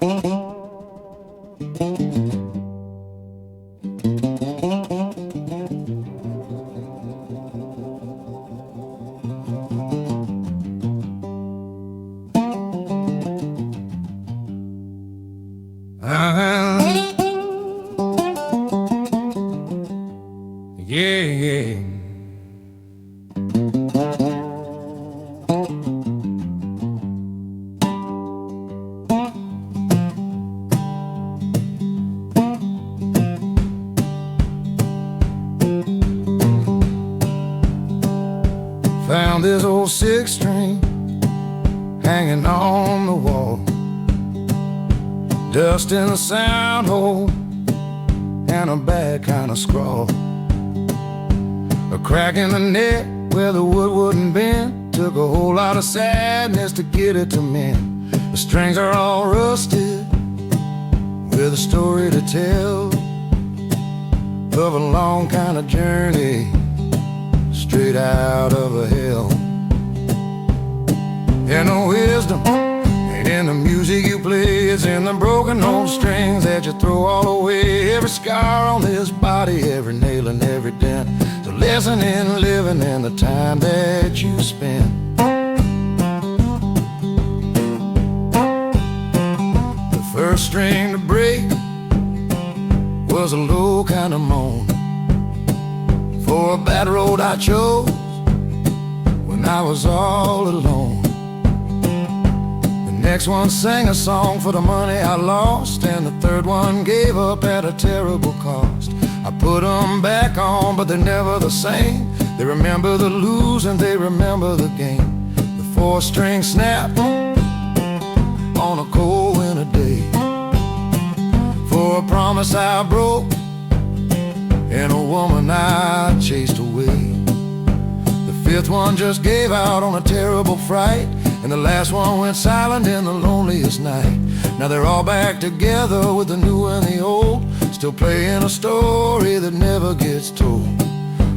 Yeah. Found this old six-string hanging on the wall, dust in the sound hole and a bad kind of scrawl. A crack in the neck where the wood wouldn't bend. Took a whole lot of sadness to get it to mend. The strings are all rusted with a story to tell of a long kind of journey straight out of a hell. And the wisdom ain't in the music you play, it's in the broken old strings that you throw all away. Every scar on this body, every nail and every dent, it's a lesson in living and the time that you spend. The first string to break was a low kind of moan for a bad road I chose when I was all alone. The next one sang a song for the money I lost, and the third one gave up at a terrible cost. I put them back on, but they're never the same. They remember the losing, they remember the game. The fourth string snapped on a cold winter day for a promise I broke and a woman I chased away. The fifth one just gave out on a terrible fright, and the last one went silent in the loneliest night. Now they're all back together with the new and the old, still playing a story that never gets told.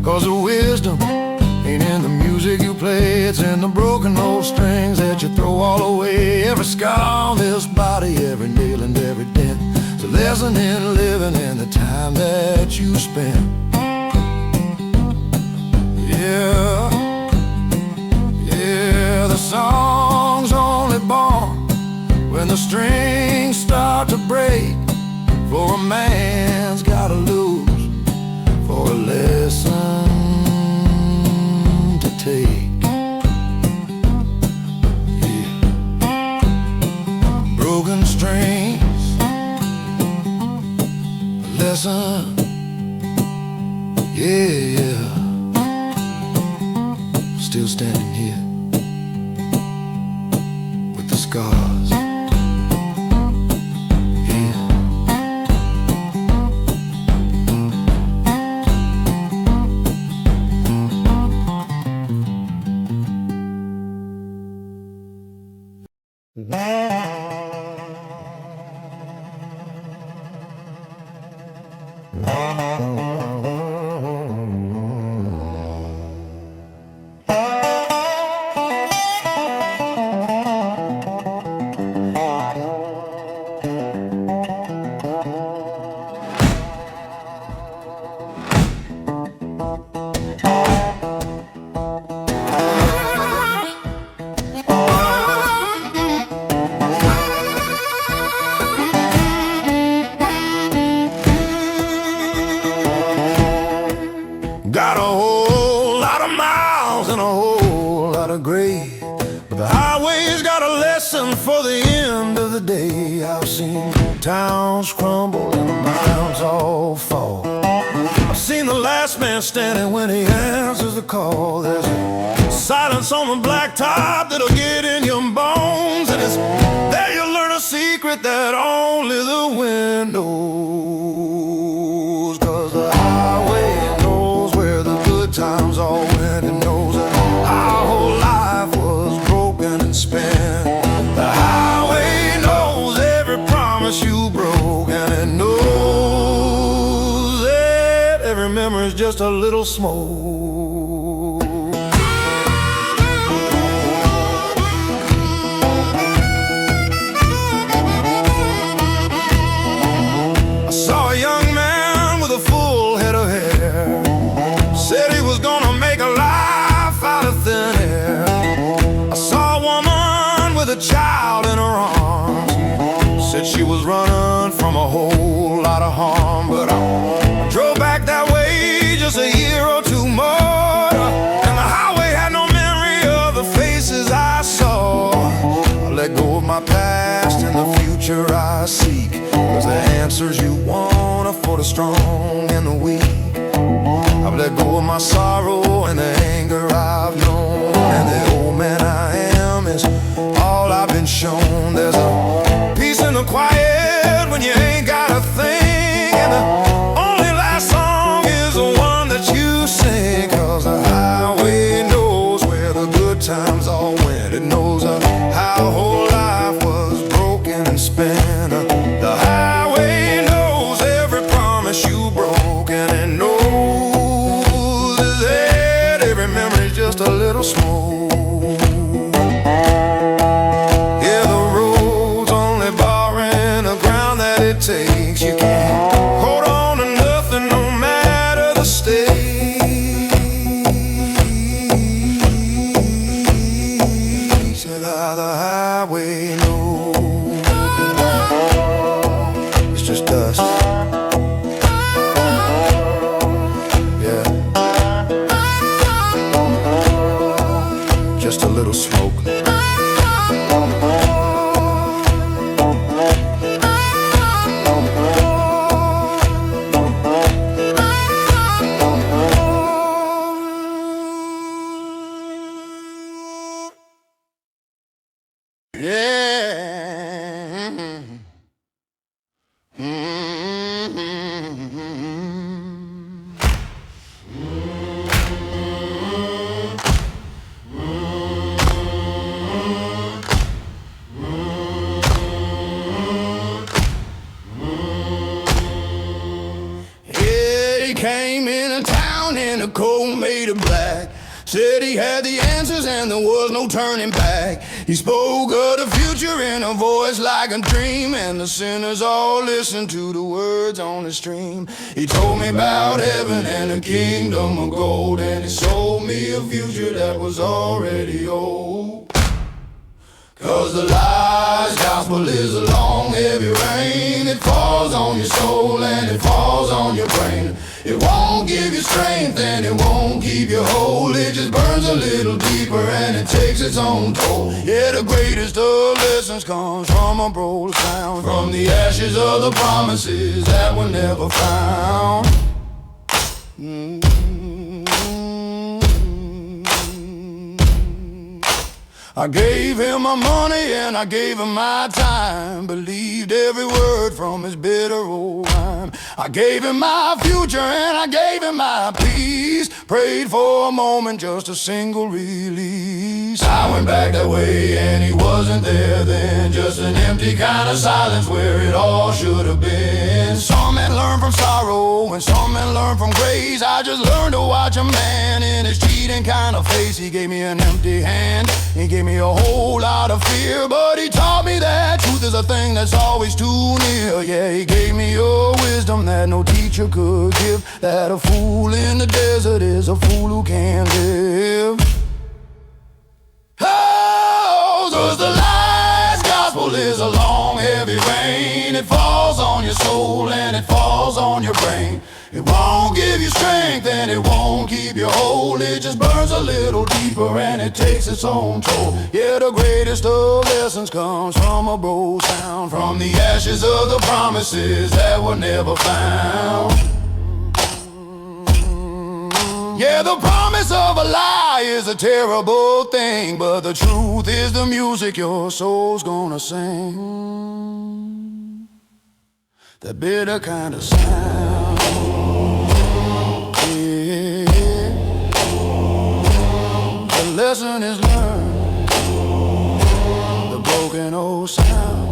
Cause the wisdom ain't in the music you play, it's in the broken old strings that you throw all away. Every scar on this body, every nail and every dent, it's a lesson in living and the time that you spend. Yeah, yeah, the song's only born when the strings start to break. For a man's gotta lose for a lesson to take. Yeah. Broken strings, a lesson. Yeah. Still standing here with the scars. Got a whole lot of miles and a whole lot of gray, but the highway's got a lesson for the end of the day. I've seen towns crumble and the mountains all fall. I've seen the last man standing when he answers the call. There's a silence on the blacktop that'll get in your bones, and it's there you'll learn a secret that only the wind knows. Cause the highway times all went, and knows that our whole life was broken and spent. The highway knows every promise you broke, and it knows that every memory's just a little smoke. Said she was running from a whole lot of harm, but I drove back that way just a year or two more, and the highway had no memory of the faces I saw. I let go of my past and the future I seek, 'cause the answers you want are for the strong and the weak. I've let go of my sorrow and the anger I've known, and the old man I am is all I've been shown. There's a peace in the quiet when you ain't got a thing, and the only last song is the one that you sing, 'cause the highway knows where the good times all went. It knows how whole life was broken and spent. The highway knows every promise you broke, and it knows that every memory's just a little smooth. Yeah, the road's only barring the ground that it takes. You can't hold on to nothing no matter the stakes. The highway knows it's just dust. Yeah, just a little smoke. Came into town in a coat made of black. Said he had the answers and there was no turning back. He spoke of the future in a voice like a dream, and the sinners all listened to the words on the stream. He told me about heaven and a kingdom of gold, and he sold me a future that was already old. 'Cause the lies gospel is a long heavy rain. It falls on your soul and it falls on your brain. It won't give you strength and it won't keep you whole. It just burns a little deeper and it takes its own toll. Yeah, the greatest of lessons comes from a broken sound, from the ashes of the promises that were never found. I gave him my money and I gave him my time, believed every word from his bitter old rhyme. I gave him my future and I gave him my peace, prayed for a moment, just a single release. I went back that way and he wasn't there then, just an empty kind of silence where it all should have been. Some men learn from sorrow and some men learn from grace. I just learned to watch a man in his cheating kind of face. He gave me an empty hand, he gave me a whole lot of fear, but he taught me that truth is a thing that's always too near. Yeah, he gave me a wisdom that no teacher could give, that a fool in the desert is a fool who can't live. Oh, 'cause the lies gospel is a long heavy rain. It falls on your soul and it falls on your brain. It won't give you strength and it won't keep you whole. It just burns a little deeper and it takes its own toll. Yeah, the greatest of lessons comes from a broken sound, from the ashes of the promises that were never found. Yeah, the promise of a lie is a terrible thing, but the truth is the music your soul's gonna sing. That bitter kind of sound. The lesson is learned, the broken old sound.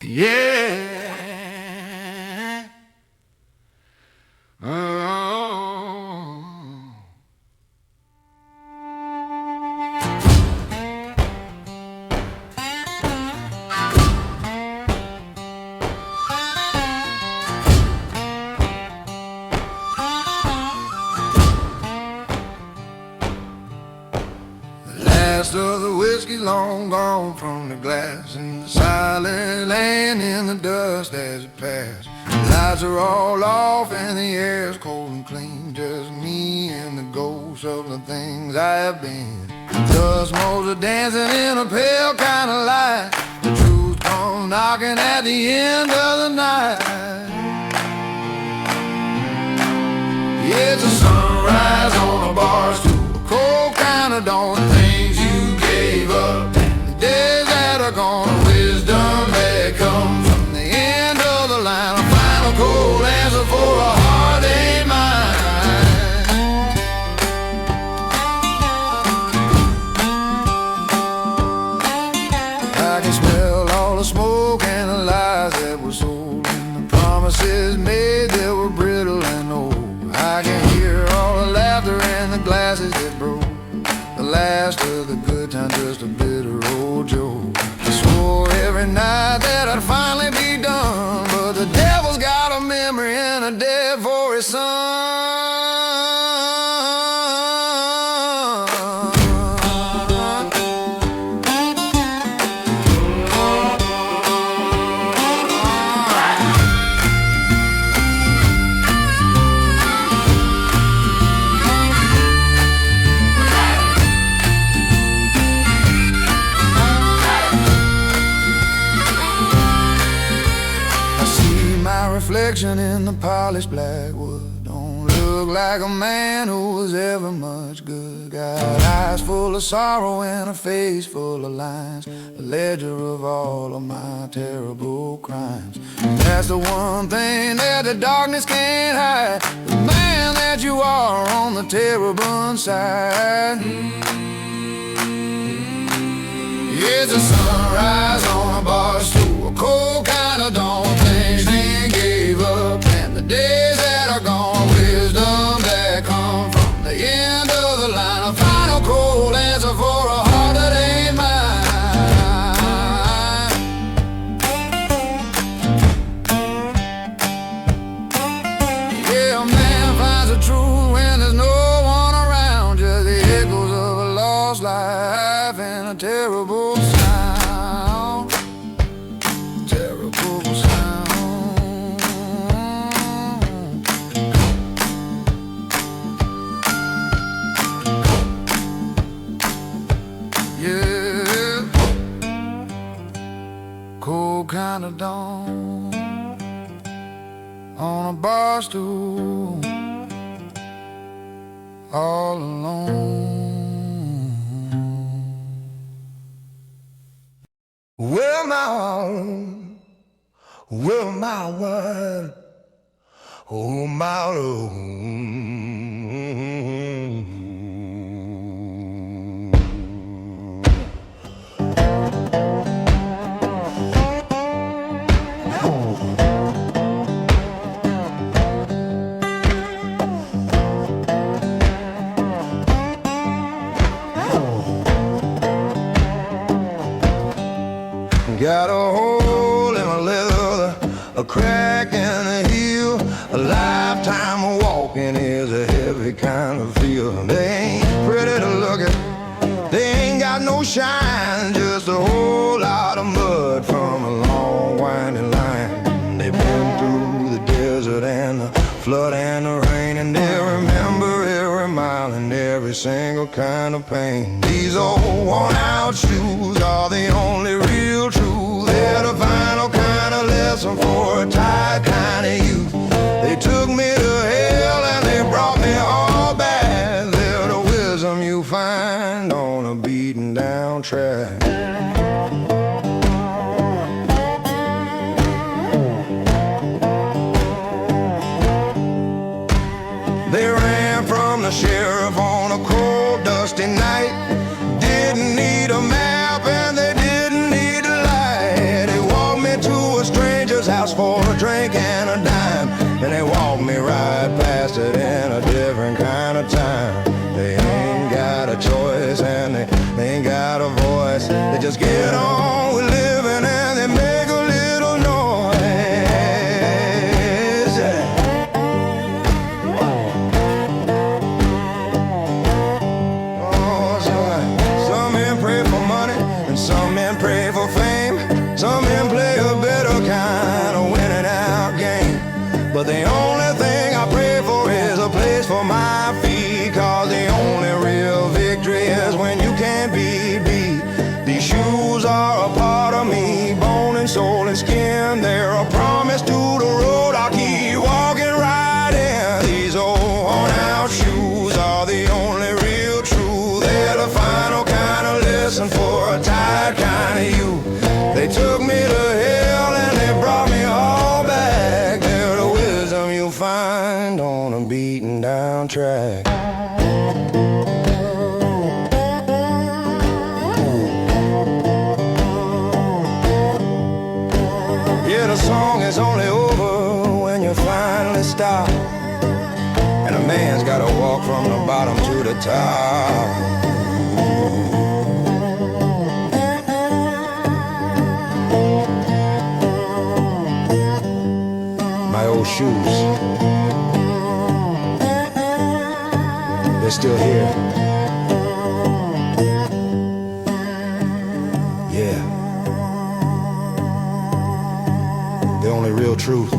Yeah. long gone from the glass, and the silent laying in the dust as it passed. The lights are all off and the air's cold and clean, just me and the ghosts of the things I have been. The dust motes are dancing in a pale kind of light. The truth comes knocking at the end of the night. Yeah, it's a sunrise on a Barstool, a cold kind of dawn. Things you gave up, the days that are gone, wisdom that comes from the end of the line. A final cold answer for a heart ain't mine. I can smell all the smoke and the lies that were sold, and the promises made that were brittle and old. I can hear all the laughter and the glasses that broke, the last of the good times, just a bitter old joke. I swore every night that I'd finally be done, but the devil's got a memory and a dead for his son. Reflection in the polished black wood, don't look like a man who was ever much good. Got eyes full of sorrow and a face full of lines, a ledger of all of my terrible crimes. That's the one thing that the darkness can't hide, the man that you are on the terrible side. It's a sunrise on a Barstool, a cold kind of dawn. Things they gave up, and the days that are gone, wisdom that come from the end of the line. A final cold answer for a heart that ain't mine. Yeah, a man finds the truth when there's no one around, just the echoes of a lost life and a terrible sound. Terrible sound. Yeah, cold kind of dawn on a bar stool, all alone. Well, my one, oh my own. Got a hole in my leather, a crack in the heel. A lifetime of walking is a heavy kind of feel. They ain't pretty to look at, they ain't got no shine, just a whole lot of mud from a long winding line. They've been through the desert and the flood and the rain, and they remember every mile and every single kind of pain. These old worn out shoes are the only real truth. They're the final kind of lesson for a tired kind of youth. They took me to hell and they brought me all back. They're the wisdom you find on a beaten down track. They ran from the sheriff on a cold, dusty night. Didn't need a map and they didn't need a light. They walked me to a stranger's house for a drink and a dime, and they walked me right past it in a different kind of time. They ain't got a choice and they ain't got a voice. They just get on with living and they make a little noise. Oh, some men pray for money, Some men play a better kind of winning out game, but the only thing I pray for is a place for my feet. Cause the only real victory is when you can't be beat. These shoes are a part of me, bone and soul and skin. They're a promise to the road I'll keep walking right in. These old worn out shoes are the only real truth. They're the final kind of lesson for a tired kind of you. They took me to hell and they brought me all back. They're the wisdom you'll find on a beaten down track. Yeah, the song is only over when you finally stop, and a man's gotta walk from the bottom to the top. My old shoes, they're still here. Yeah, the only real truth.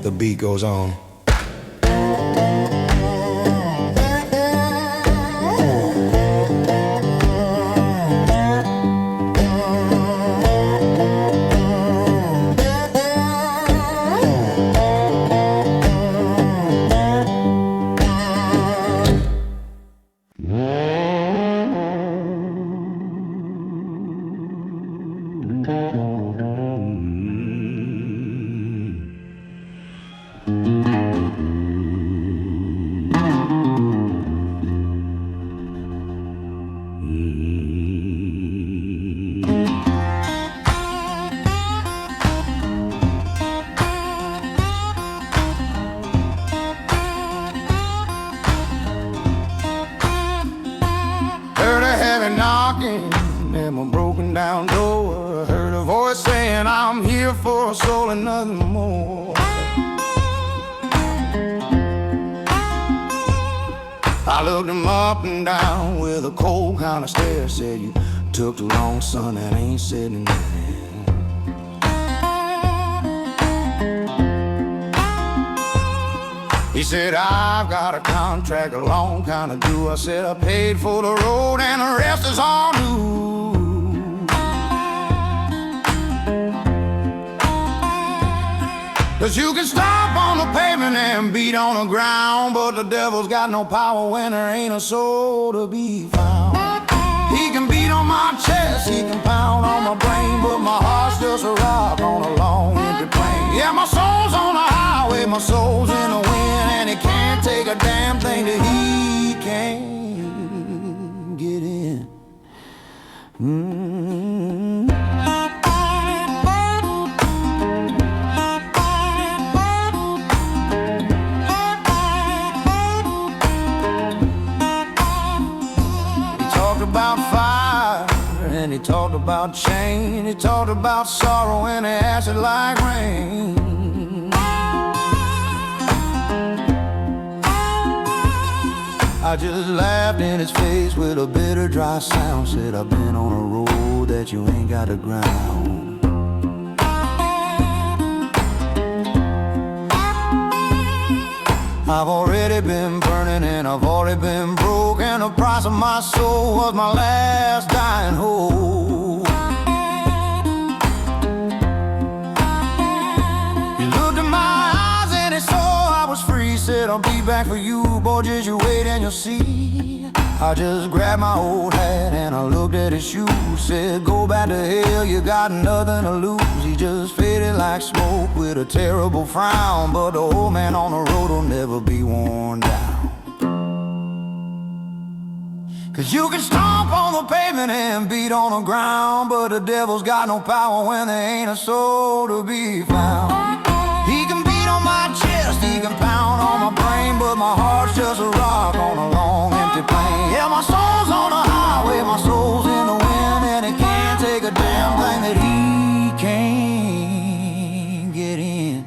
The beat goes on. At my broken down door, I heard a voice saying, I'm here for a soul and nothing more. I looked him up and down with a cold kind of stare. Said, you took too long, son, that ain't sitting there. He said, I've got a contract, a long kind of due. I said, I paid for the road and the rest is all new. Cause you can stomp on the pavement and beat on the ground, but the devil's got no power when there ain't a soul to be found. He can beat on my chest, he can pound on my brain, but my heart's just a rock on a long empty plain. Yeah, my soul's on the highway, my soul's in the wind, and he can't take a damn thing that he can't get in. About fire and he talked about change. He talked about sorrow and he acted like rain. I just laughed in his face with a bitter dry sound. Said, I've been on a road that you ain't got to ground. I've already been burning and I've already been broke, and the price of my soul was my last dying hope. He looked in my eyes and he saw I was free. Said, I'll be back for you, boy, just you wait and you'll see. I just grabbed my old hat and I looked at his shoes. Said, go back to hell, you got nothing to lose. He just faded like smoke with a terrible frown, but the old man on the road will never be worn down. Cause you can stomp on the pavement and beat on the ground, but the devil's got no power when there ain't a soul to be found. He can beat on my chest, he can pound on my brain, but my heart's just a rock on a long empty plain. Yeah, my soul's on the highway, my soul's in the wind, and it can't take a damn thing that he can't get in.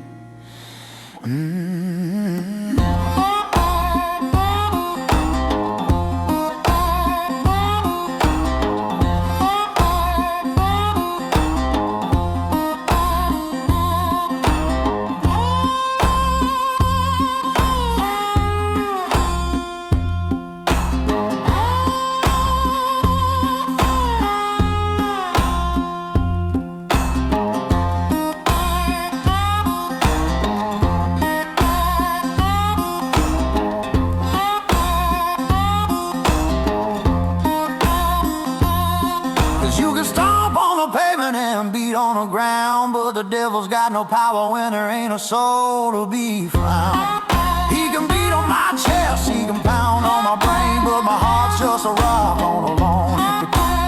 beat on the ground, but the devil's got no power when there ain't a soul to be found. He can beat on my chest, he can pound on my brain, but my heart's just a rock on a lawn.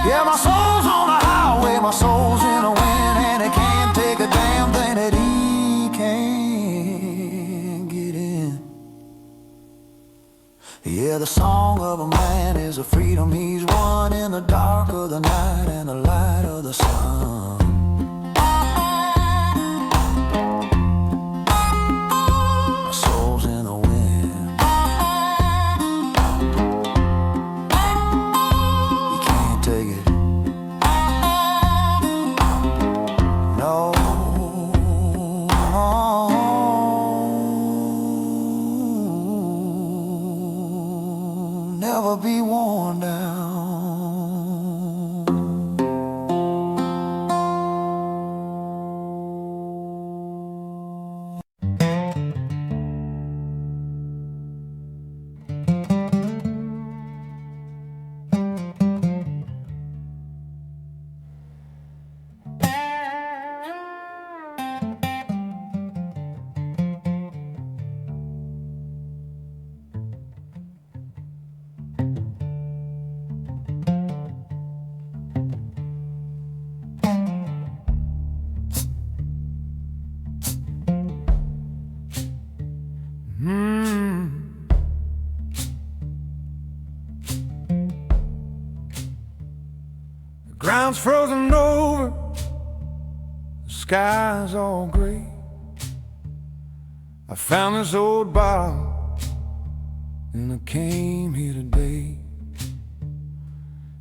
Yeah, my soul's on the highway, my soul's in the wind, and it can't take a damn thing that he can't get in. Yeah, the song of a man is a freedom he's won in the dark of the night and the light of the sun. My soul's in the wind. You can't take it. No. Never be worn down. The ground's frozen over, the sky's all gray. I found this old bottle and I came here today.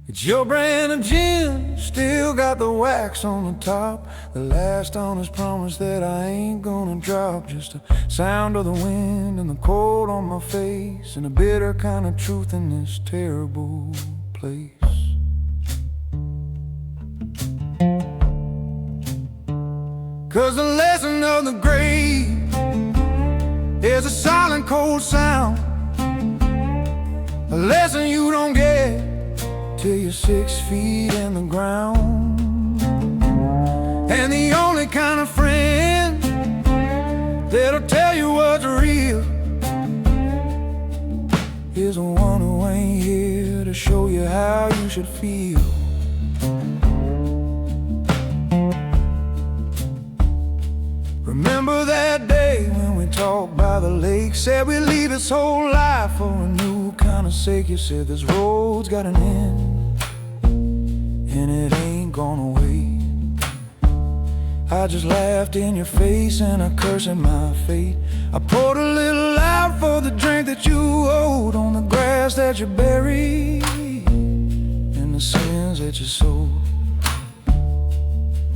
It's your brand of gin, still got the wax on the top. The last honest promise that I ain't gonna drop. Just the sound of the wind and the cold on my face, and a bitter kind of truth in this terrible place. Cause the lesson of the grave is a silent cold sound, a lesson you don't get till you're 6 feet in the ground. And the only kind of friend that'll tell you what's real is the one who ain't here to show you how you should feel. Remember that day when we talked by the lake, said we'd leave this whole life for a new kind of sake. You said this road's got an end and it ain't gonna wait. I just laughed in your face and I cursed at my fate. I poured a little out for the drink that you owed, on the grass that you buried and the sins that you sowed.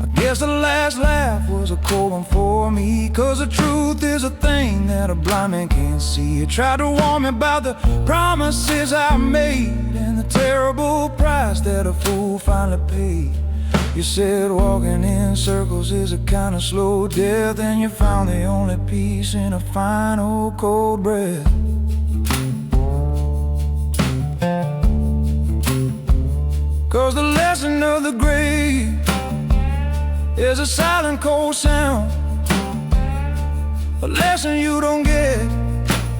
I guess the last laugh was a cold one for me, cause the truth is a thing that a blind man can't see. You tried to warn me about the promises I made and the terrible price that a fool finally paid. You said walking in circles is a kind of slow death, and you found the only peace in a final cold breath. Cause the lesson of the grave is a silent cold sound, a lesson you don't get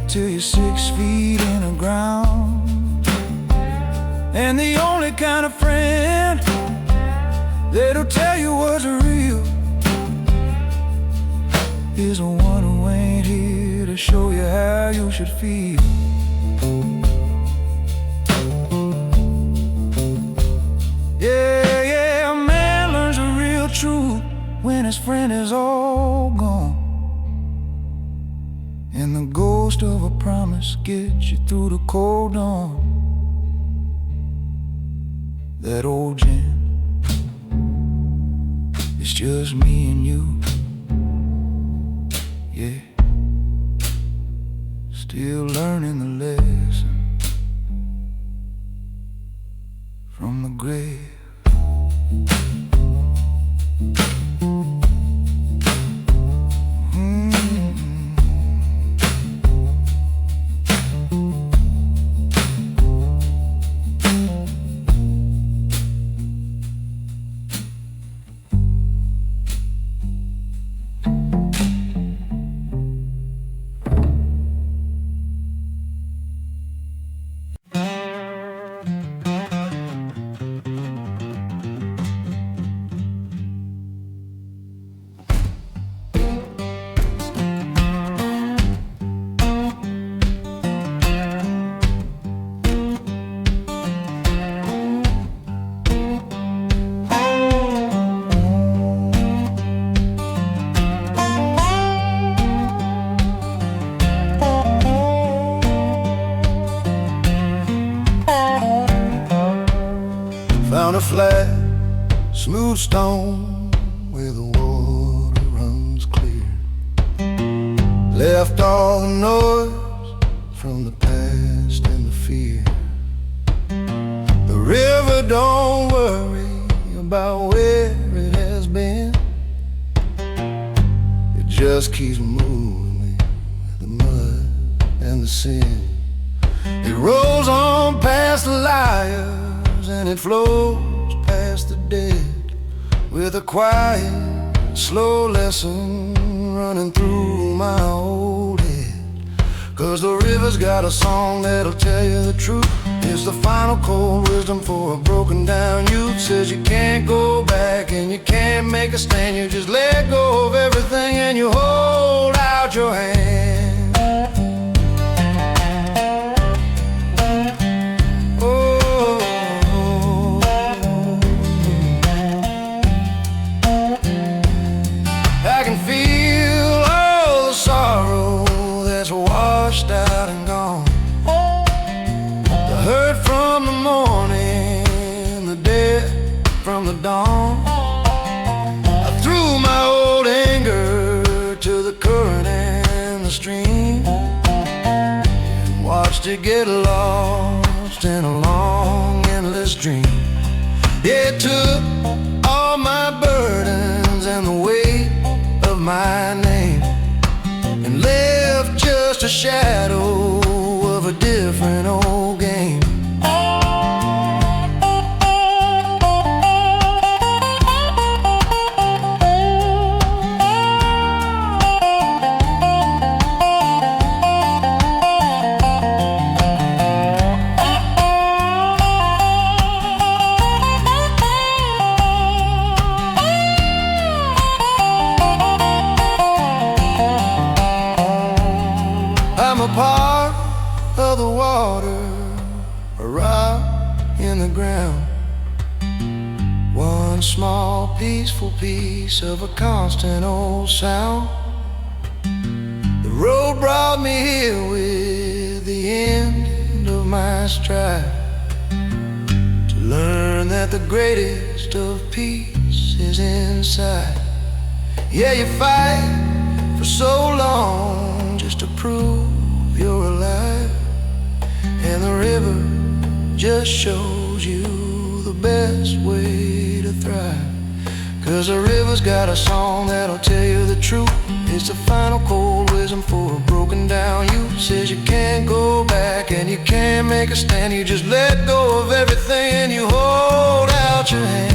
till you're 6 feet in the ground. And the only kind of friend that'll tell you what's real is the one who ain't here to show you how you should feel. Yeah, yeah, a man learns the real truth when his friend is all gone, and the ghost of a promise gets you through the cold dawn. That old gin, it's just me and you, yeah, still learning the lesson from the grave. stone where the water runs clear. Left all the noise from the past and the fear. The river don't worry about where it has been. It just keeps moving with the mud and the sin. It rolls on past the liars and it flows past the dead, with a quiet, slow lesson running through my old head. 'Cause the river's got a song that'll tell you the truth. It's the final cold wisdom for a broken down youth. Says you can't go back and you can't make a stand. You just let go of everything and you hold out your hand. Washed out and gone, the hurt from the morning, the death from the dawn. I threw my old anger to the current and the stream, and watched it get lost in a long, endless dream. It took all my burdens and the weight of my name, and left just a shadow of a different old game. I'm a part of the water, a rock in the ground, one small peaceful piece of a constant old sound. The road brought me here with the end of my stride, to learn that the greatest of peace is inside. Yeah, you fight for so long just to prove you're alive, and the river just shows you the best way to thrive. 'Cause the river's got a song that'll tell you the truth. It's the final cold wisdom for a broken down youth. Says you can't go back and you can't make a stand. You just let go of everything and you hold out your hand.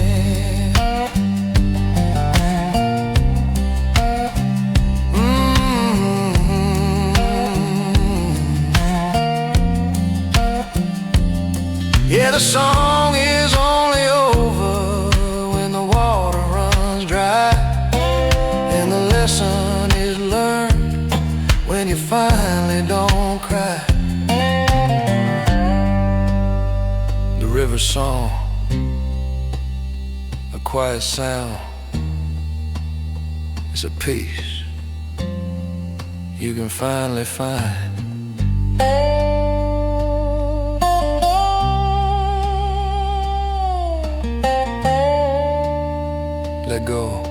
Yeah, the song is only over when the water runs dry, and the lesson is learned when you finally don't cry. The river song, a quiet sound, it's a peace you can finally find. Let go.